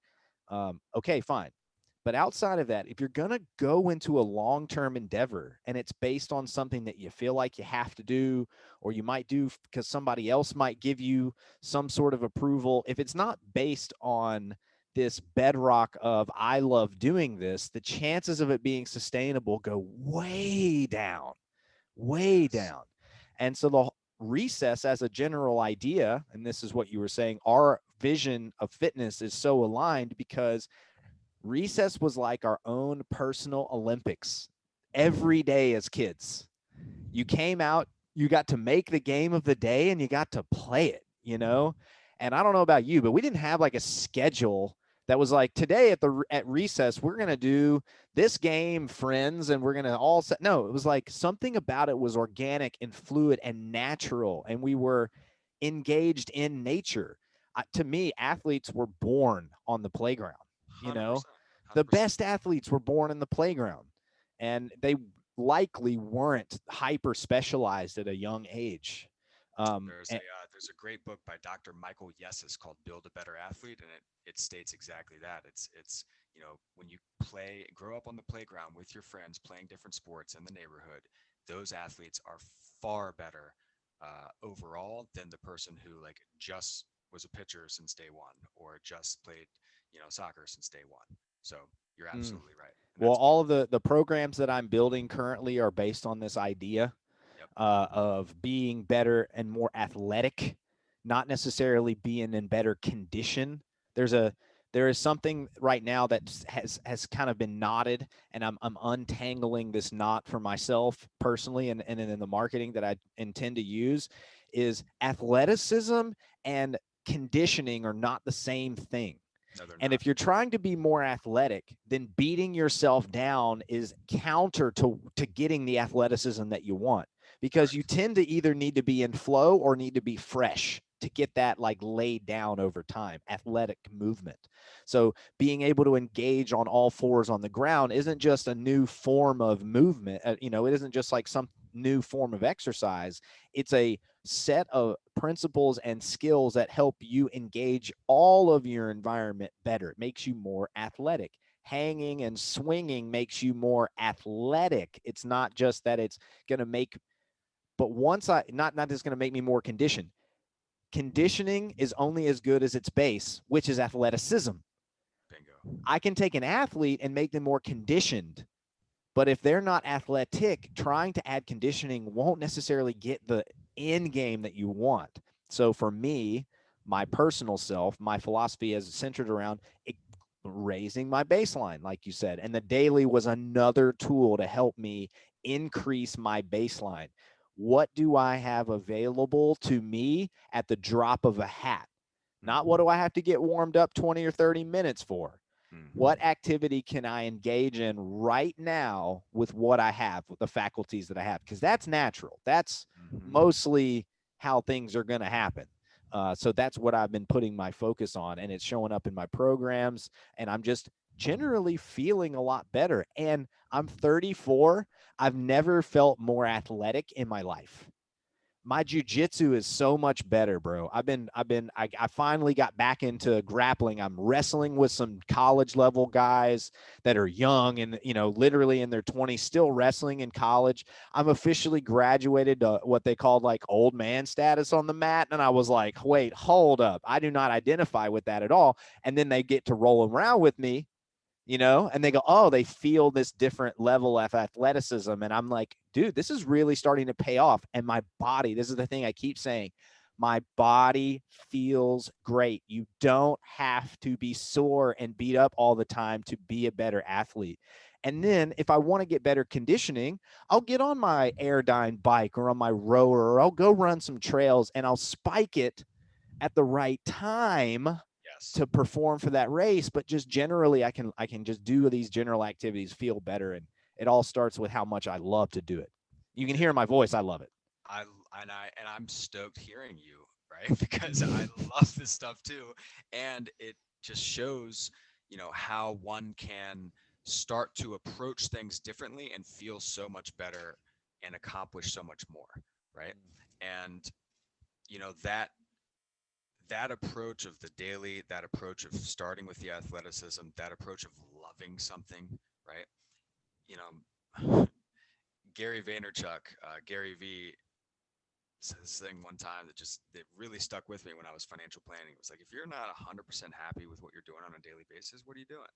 Okay, fine. But outside of that, if you're going to go into a long term endeavor and it's based on something that you feel like you have to do, or you might do because somebody else might give you some sort of approval, if it's not based on this bedrock of, I love doing this, the chances of it being sustainable go way down, way Yes. down. And so the recess as a general idea, and this is what you were saying, our vision of fitness is so aligned because recess was like our own personal Olympics every day as kids. You came out, you got to make the game of the day and you got to play it. And I don't know about you, but we didn't have like a schedule that was like, today at recess we're going to do this game, friends, and we're going to all set. No, it was like something about it was organic and fluid and natural, and we were engaged in nature. To me, athletes were born on the playground. you know 100%. the 100%. best athletes were born in the playground, and they likely weren't hyper specialized at a young age. There's a And, there's a great book by Dr. Michael Yesis called "Build a Better Athlete," and it states exactly that. It's when you grow up on the playground with your friends playing different sports in the neighborhood, those athletes are far better overall than the person who like just was a pitcher since day one or just played soccer since day one. So you're mm, absolutely right, and well, that's all of the programs that I'm building currently are based on this idea yep. of being better and more athletic, not necessarily being in better condition. There's a there is something right now that has kind of been knotted, and I'm untangling this knot for myself personally, and in the marketing that I intend to use is athleticism and conditioning are not the same thing. No, they're And not. if you're trying to be more athletic, then beating yourself down is counter to getting the athleticism that you want, because you Correct. tend to either need to be in flow or need to be fresh to get that like laid down over time, athletic movement. So being able to engage on all fours on the ground isn't just a new form of movement. It isn't just like some new form of exercise. It's a set of principles and skills that help you engage all of your environment better. It makes you more athletic. Hanging and swinging makes you more athletic. It's not just that it's going to make, but once I, not just going to make me more conditioned. Conditioning is only as good as its base, which is athleticism. Bingo. I can take an athlete and make them more conditioned, but if they're not athletic, trying to add conditioning won't necessarily get the end game that you want. So for me, my personal self, my philosophy is centered around raising my baseline, like you said. And the daily was another tool to help me increase my baseline. What do I have available to me at the drop of a hat? Not what Mm. do I have to get warmed up 20 or 30 minutes for? Mm. What activity can I engage in right now with what I have, with the faculties that I have? Because that's natural. That's Mm-hmm. mostly how things are going to happen. So that's what I've been putting my focus on, and it's showing up in my programs. And I'm just generally feeling a lot better. And I'm 34. I've never felt more athletic in my life. My jujitsu is so much better, bro. I finally got back into grappling. I'm wrestling with some college level guys that are young and, literally in their 20s, still wrestling in college. I'm officially graduated to what they called like old man status on the mat. And I was like, wait, hold up. I do not identify with that at all. And then they get to roll around with me, and they go, oh, they feel this different level of athleticism. And I'm like, dude, this is really starting to pay off. And my body, this is the thing I keep saying, my body feels great. You don't have to be sore and beat up all the time to be a better athlete. And then if I want to get better conditioning, I'll get on my Airdyne bike or on my rower, or I'll go run some trails and I'll spike it at the right time Yes. to perform for that race. But just generally, I can just do these general activities, feel better. And it all starts with how much I love to do it. You can Dude, hear in my voice, I love it. I I'm stoked hearing you, right? Because I love this stuff too, and it just shows, how one can start to approach things differently and feel so much better and accomplish so much more, right? And that approach of the daily, that approach of starting with the athleticism, that approach of loving something, right? You know, Gary Vaynerchuk, Gary V, said this thing one time that really stuck with me when I was financial planning. It was like, if you're not 100% happy with what you're doing on a daily basis, what are you doing?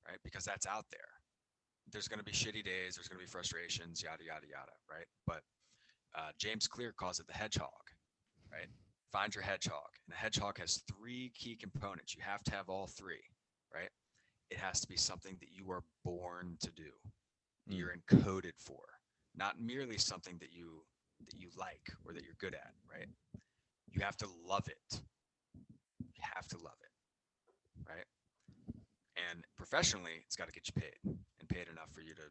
Right? Because that's out there. There's going to be shitty days. There's going to be frustrations, yada, yada, yada. Right. But James Clear calls it the hedgehog, right? Find your hedgehog. And the hedgehog has three key components. You have to have all three, right? It has to be something that you are born to do, that Mm. you're encoded for, not merely something that you like or that you're good at, right? You have to love it. You have to love it, right? And professionally, it's got to get you paid and paid enough for you to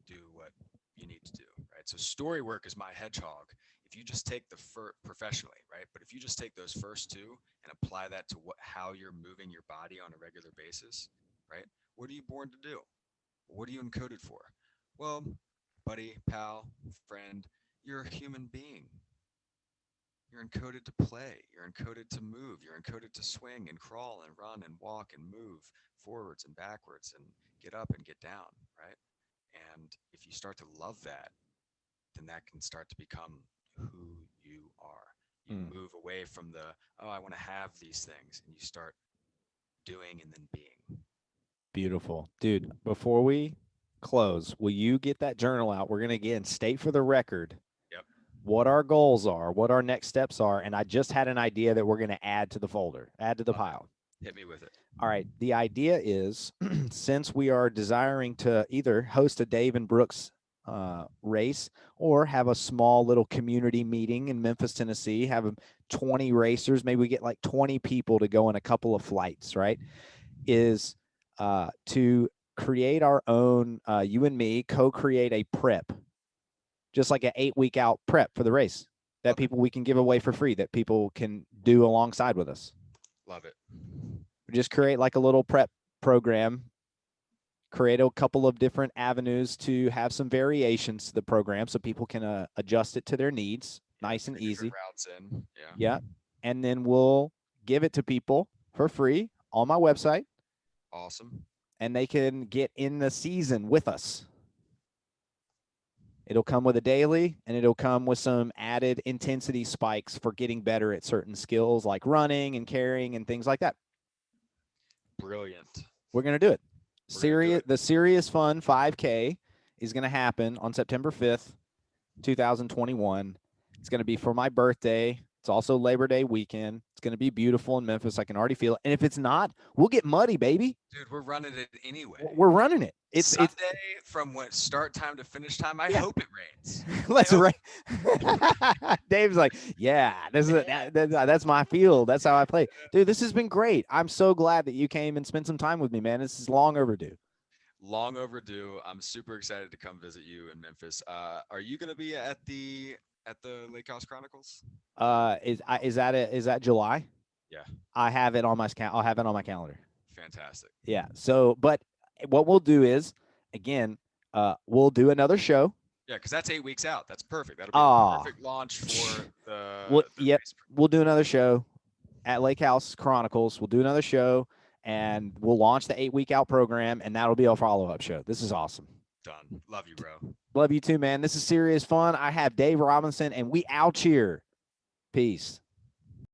do what you need to do, right? So story work is my hedgehog. If you just take the professionally, right? But if you just take those first two and apply that to how you're moving your body on a regular basis, right? What are you born to do? What are you encoded for? Well, buddy, pal, friend, you're a human being. You're encoded to play. You're encoded to move. You're encoded to swing and crawl and run and walk and move forwards and backwards and get up and get down, right? And if you start to love that, then that can start to become who you are. You Mm. move away from the, oh, I want to have these things, and you start doing and then being. Beautiful. Dude, before we close, will you get that journal out? We're going to again state for the record Yep. what our goals are, what our next steps are. And I just had an idea that we're going to add to the folder, add to the Love it. pile. Hit me with it. All right. The idea is since we are desiring to either host a Dave and Brooks race, or have a small little community meeting in Memphis, Tennessee, have 20 racers, maybe we get like 20 people to go in a couple of flights, right? Is to create our own, you and me co-create a prep, just like an 8-week out prep for the race that Love it. people we can give away for free, that people can do alongside with us. Love it. Just create like a little prep program, create a couple of different avenues to have some variations to the program so people can adjust it to their needs, Yeah, nice and fit different easy. routes in. Yeah. Yeah. And then we'll give it to people for free on my website, Awesome. and they can get in the season with us. It'll come with a daily, and it'll come with some added intensity spikes for getting better at certain skills like running and carrying and things like that. Brilliant. We're going to do it. We're gonna do it. The Serious.Fun 5K is going to happen on September 5th, 2021. It's going to be for my birthday. It's also Labor Day weekend. It's going to be beautiful in Memphis. I can already feel it. And if it's not, we'll get muddy, baby. Dude, we're running it anyway. We're running it. It's Sunday from when start time to finish time. I hope it rains. Let's rain. Dave's like, yeah, that's my field. That's how I play. Dude, this has been great. I'm so glad that you came and spent some time with me, man. This is long overdue. Long overdue. I'm super excited to come visit you in Memphis. Are you going to be at the Lake House Chronicles? Is that July? Yeah. I'll have it on my calendar. Fantastic. Yeah. So, but what we'll do is, again, we'll do another show. Yeah, because that's 8 weeks out. That's perfect. That'll be a perfect launch for the we'll do another show at Lake House Chronicles. We'll do another show, and we'll launch the 8-week out program, and that'll be our follow-up show. This is awesome. Done. Love you, bro. Love you too, man. This is Serious Fun. I have Dave Robinson, and we out here. Peace.